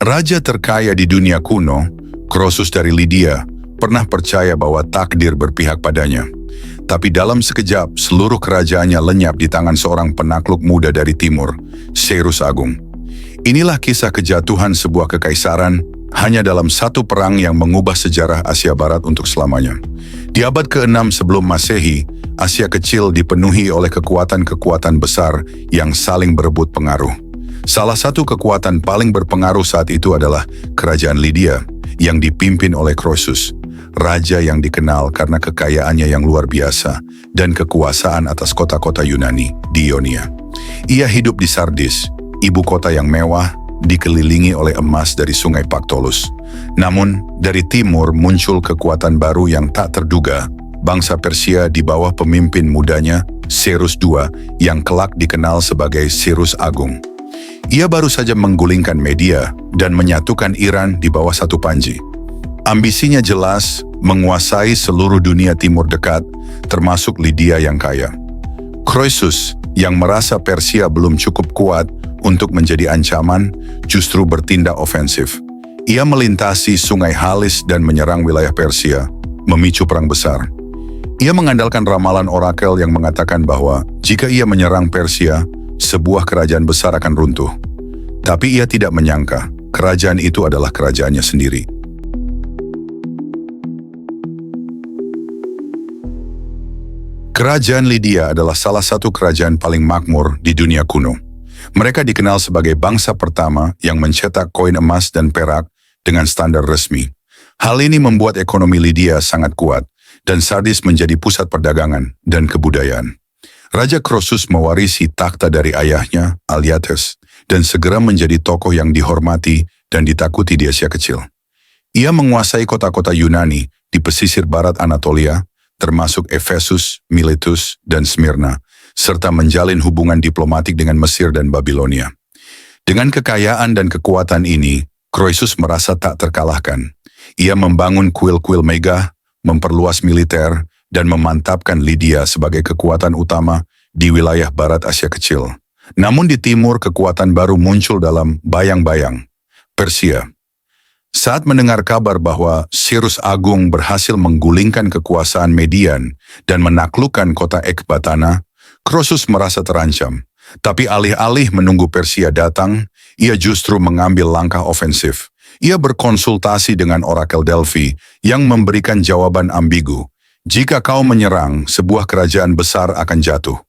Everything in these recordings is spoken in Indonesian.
Raja terkaya di dunia kuno, Croesus dari Lydia, pernah percaya bahwa takdir berpihak padanya. Tapi dalam sekejap, seluruh kerajaannya lenyap di tangan seorang penakluk muda dari timur, Cyrus Agung. Inilah kisah kejatuhan sebuah kekaisaran hanya dalam satu perang yang mengubah sejarah Asia Barat untuk selamanya. Di abad ke-6 sebelum Masehi, Asia kecil dipenuhi oleh kekuatan-kekuatan besar yang saling berebut pengaruh. Salah satu kekuatan paling berpengaruh saat itu adalah Kerajaan Lydia yang dipimpin oleh Croesus, raja yang dikenal karena kekayaannya yang luar biasa dan kekuasaan atas kota-kota Yunani di Ionia. Ia hidup di Sardis, ibu kota yang mewah, dikelilingi oleh emas dari sungai Pactolus. Namun, dari timur muncul kekuatan baru yang tak terduga, bangsa Persia di bawah pemimpin mudanya, Cyrus II, yang kelak dikenal sebagai Cyrus Agung. Ia baru saja menggulingkan Media dan menyatukan Iran di bawah satu panji. Ambisinya jelas, menguasai seluruh dunia timur dekat, termasuk Lydia yang kaya. Croesus, yang merasa Persia belum cukup kuat untuk menjadi ancaman, justru bertindak ofensif. Ia melintasi sungai Halis dan menyerang wilayah Persia, memicu perang besar. Ia mengandalkan ramalan orakel yang mengatakan bahwa jika ia menyerang Persia, sebuah kerajaan besar akan runtuh. Tapi ia tidak menyangka, kerajaan itu adalah kerajaannya sendiri. Kerajaan Lydia adalah salah satu kerajaan paling makmur di dunia kuno. Mereka dikenal sebagai bangsa pertama yang mencetak koin emas dan perak dengan standar resmi. Hal ini membuat ekonomi Lydia sangat kuat, dan Sardis menjadi pusat perdagangan dan kebudayaan. Raja Croesus mewarisi takhta dari ayahnya, Alyattes, dan segera menjadi tokoh yang dihormati dan ditakuti di Asia Kecil. Ia menguasai kota-kota Yunani di pesisir barat Anatolia, termasuk Efesus, Miletus, dan Smyrna, serta menjalin hubungan diplomatik dengan Mesir dan Babilonia. Dengan kekayaan dan kekuatan ini, Croesus merasa tak terkalahkan. Ia membangun kuil-kuil megah, memperluas militer, dan memantapkan Lydia sebagai kekuatan utama di wilayah barat Asia Kecil. Namun di timur, kekuatan baru muncul dalam bayang-bayang, Persia. Saat mendengar kabar bahwa Cyrus Agung berhasil menggulingkan kekuasaan Median dan menaklukkan kota Ekbatana, Croesus merasa terancam. Tapi alih-alih menunggu Persia datang, ia justru mengambil langkah ofensif. Ia berkonsultasi dengan orakel Delphi yang memberikan jawaban ambigu. Jika kau menyerang, sebuah kerajaan besar akan jatuh.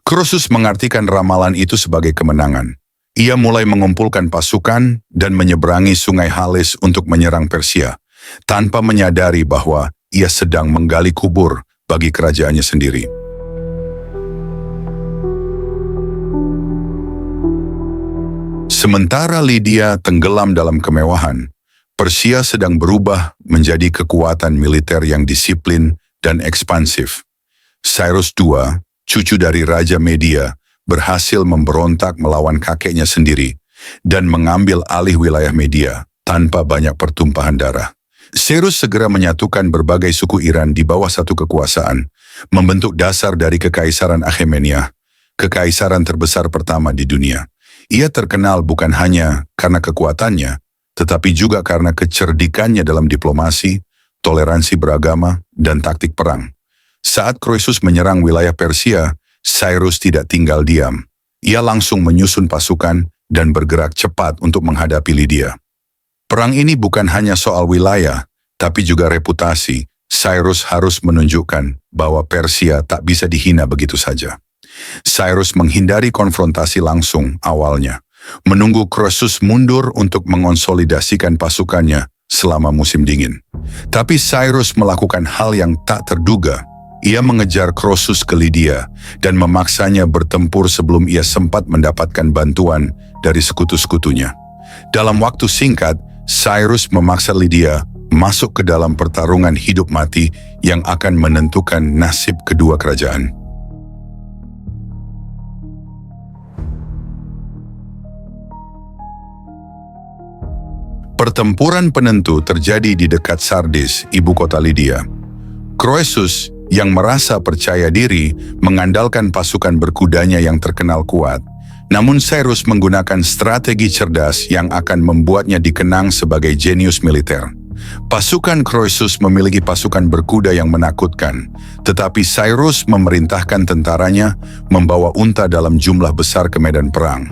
Croesus mengartikan ramalan itu sebagai kemenangan. Ia mulai mengumpulkan pasukan dan menyeberangi sungai Halis untuk menyerang Persia, tanpa menyadari bahwa ia sedang menggali kubur bagi kerajaannya sendiri. Sementara Lydia tenggelam dalam kemewahan, Persia sedang berubah menjadi kekuatan militer yang disiplin dan ekspansif. Cyrus II, cucu dari Raja Media, berhasil memberontak melawan kakeknya sendiri dan mengambil alih wilayah Media tanpa banyak pertumpahan darah. Cyrus segera menyatukan berbagai suku Iran di bawah satu kekuasaan, membentuk dasar dari Kekaisaran Achaemenid, kekaisaran terbesar pertama di dunia. Ia terkenal bukan hanya karena kekuatannya, tetapi juga karena kecerdikannya dalam diplomasi, toleransi beragama, dan taktik perang. Saat Croesus menyerang wilayah Persia, Cyrus tidak tinggal diam. Ia langsung menyusun pasukan dan bergerak cepat untuk menghadapi Lydia. Perang ini bukan hanya soal wilayah, tapi juga reputasi. Cyrus harus menunjukkan bahwa Persia tak bisa dihina begitu saja. Cyrus menghindari konfrontasi langsung awalnya, menunggu Croesus mundur untuk mengonsolidasikan pasukannya selama musim dingin. Tapi Cyrus melakukan hal yang tak terduga. Ia mengejar Croesus ke Lydia dan memaksanya bertempur sebelum ia sempat mendapatkan bantuan dari sekutu-sekutunya. Dalam waktu singkat, Cyrus memaksa Lydia masuk ke dalam pertarungan hidup mati yang akan menentukan nasib kedua kerajaan. Pertempuran penentu terjadi di dekat Sardis, ibu kota Lydia. Croesus, yang merasa percaya diri, mengandalkan pasukan berkudanya yang terkenal kuat, Namun Cyrus menggunakan strategi cerdas yang akan membuatnya dikenang sebagai jenius militer. Pasukan Croesus memiliki pasukan berkuda yang menakutkan, tetapi Cyrus memerintahkan tentaranya membawa unta dalam jumlah besar ke medan perang.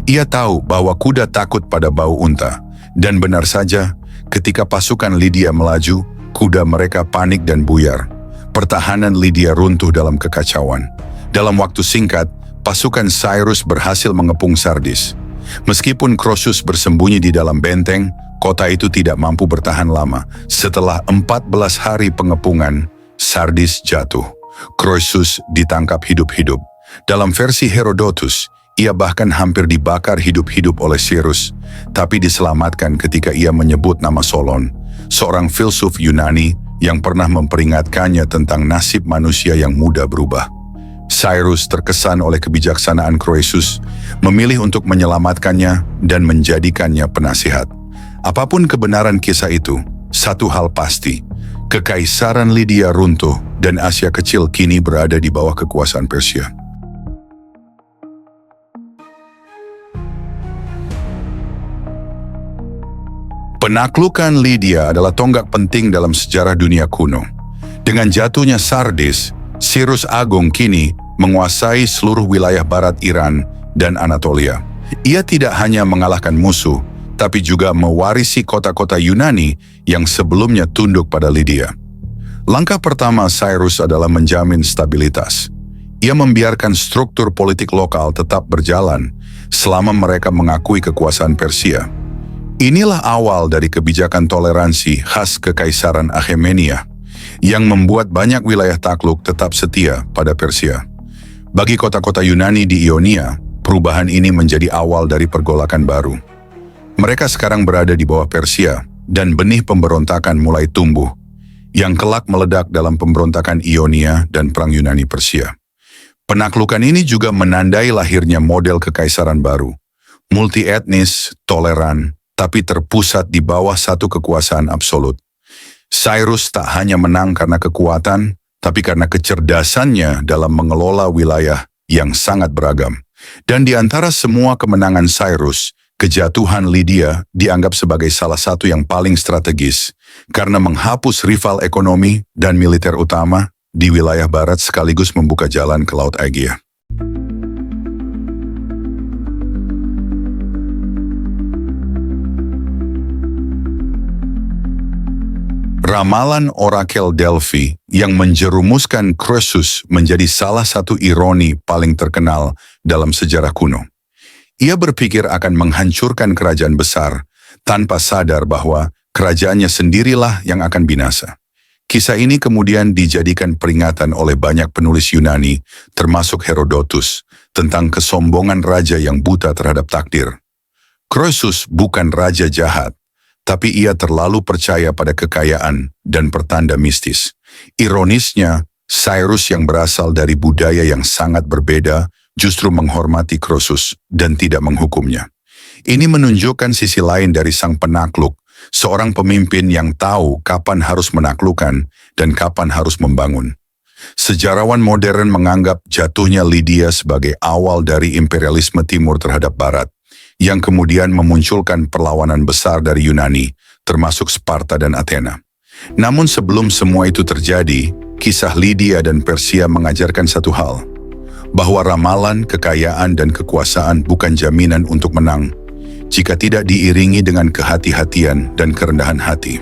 Ia tahu bahwa kuda takut pada bau unta, dan benar saja, ketika pasukan Lydia melaju, kuda mereka panik dan buyar. Pertahanan Lydia runtuh dalam kekacauan. Dalam waktu singkat, pasukan Cyrus berhasil mengepung Sardis. Meskipun Croesus bersembunyi di dalam benteng, kota itu tidak mampu bertahan lama. Setelah 14 hari pengepungan, Sardis jatuh. Croesus ditangkap hidup-hidup. Dalam versi Herodotus, ia bahkan hampir dibakar hidup-hidup oleh Cyrus, tapi diselamatkan ketika ia menyebut nama Solon, seorang filsuf Yunani yang pernah memperingatkannya tentang nasib manusia yang mudah berubah. Cyrus terkesan oleh kebijaksanaan Croesus, memilih untuk menyelamatkannya dan menjadikannya penasihat. Apapun kebenaran kisah itu, satu hal pasti, Kekaisaran Lydia runtuh dan Asia Kecil kini berada di bawah kekuasaan Persia. Penaklukan Lydia adalah tonggak penting dalam sejarah dunia kuno. Dengan jatuhnya Sardis, Cyrus Agung kini menguasai seluruh wilayah barat Iran dan Anatolia. Ia tidak hanya mengalahkan musuh, tapi juga mewarisi kota-kota Yunani yang sebelumnya tunduk pada Lydia. Langkah pertama Cyrus adalah menjamin stabilitas. Ia membiarkan struktur politik lokal tetap berjalan selama mereka mengakui kekuasaan Persia. Inilah awal dari kebijakan toleransi khas Kekaisaran Achaemenida yang membuat banyak wilayah takluk tetap setia pada Persia. Bagi kota-kota Yunani di Ionia, perubahan ini menjadi awal dari pergolakan baru. Mereka sekarang berada di bawah Persia dan benih pemberontakan mulai tumbuh, yang kelak meledak dalam pemberontakan Ionia dan Perang Yunani-Persia. Penaklukan ini juga menandai lahirnya model kekaisaran baru, multi-etnis, toleran, tapi terpusat di bawah satu kekuasaan absolut. Cyrus tak hanya menang karena kekuatan, tapi karena kecerdasannya dalam mengelola wilayah yang sangat beragam. Dan di antara semua kemenangan Cyrus, kejatuhan Lydia dianggap sebagai salah satu yang paling strategis, karena menghapus rival ekonomi dan militer utama di wilayah barat sekaligus membuka jalan ke Laut Aegea. Ramalan Orakel Delphi yang menjerumuskan Croesus menjadi salah satu ironi paling terkenal dalam sejarah kuno. Ia berpikir akan menghancurkan kerajaan besar tanpa sadar bahwa kerajaannya sendirilah yang akan binasa. Kisah ini kemudian dijadikan peringatan oleh banyak penulis Yunani, termasuk Herodotus, tentang kesombongan raja yang buta terhadap takdir. Croesus bukan raja jahat, tapi ia terlalu percaya pada kekayaan dan pertanda mistis. Ironisnya, Cyrus yang berasal dari budaya yang sangat berbeda justru menghormati Croesus dan tidak menghukumnya. Ini menunjukkan sisi lain dari sang penakluk, seorang pemimpin yang tahu kapan harus menaklukkan dan kapan harus membangun. Sejarawan modern menganggap jatuhnya Lydia sebagai awal dari imperialisme timur terhadap barat, yang kemudian memunculkan perlawanan besar dari Yunani, termasuk Sparta dan Athena. Namun sebelum semua itu terjadi, kisah Lydia dan Persia mengajarkan satu hal, bahwa ramalan, kekayaan, dan kekuasaan bukan jaminan untuk menang, jika tidak diiringi dengan kehati-hatian dan kerendahan hati.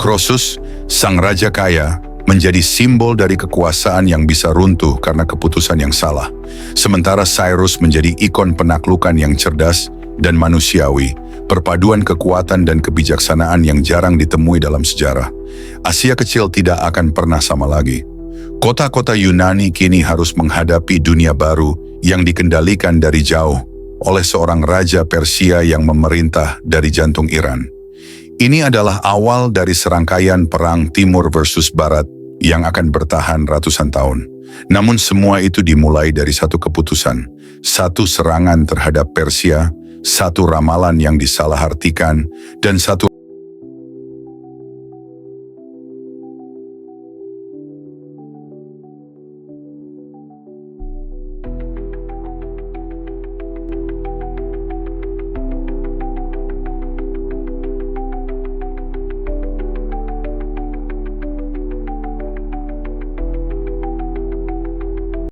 Croesus, sang raja kaya, menjadi simbol dari kekuasaan yang bisa runtuh karena keputusan yang salah. Sementara Cyrus menjadi ikon penaklukan yang cerdas dan manusiawi, perpaduan kekuatan dan kebijaksanaan yang jarang ditemui dalam sejarah. Asia Kecil tidak akan pernah sama lagi. Kota-kota Yunani kini harus menghadapi dunia baru yang dikendalikan dari jauh oleh seorang raja Persia yang memerintah dari jantung Iran. Ini adalah awal dari serangkaian perang Timur versus Barat yang akan bertahan ratusan tahun. Namun semua itu dimulai dari satu keputusan, satu serangan terhadap Persia, satu ramalan yang disalahartikan, dan satu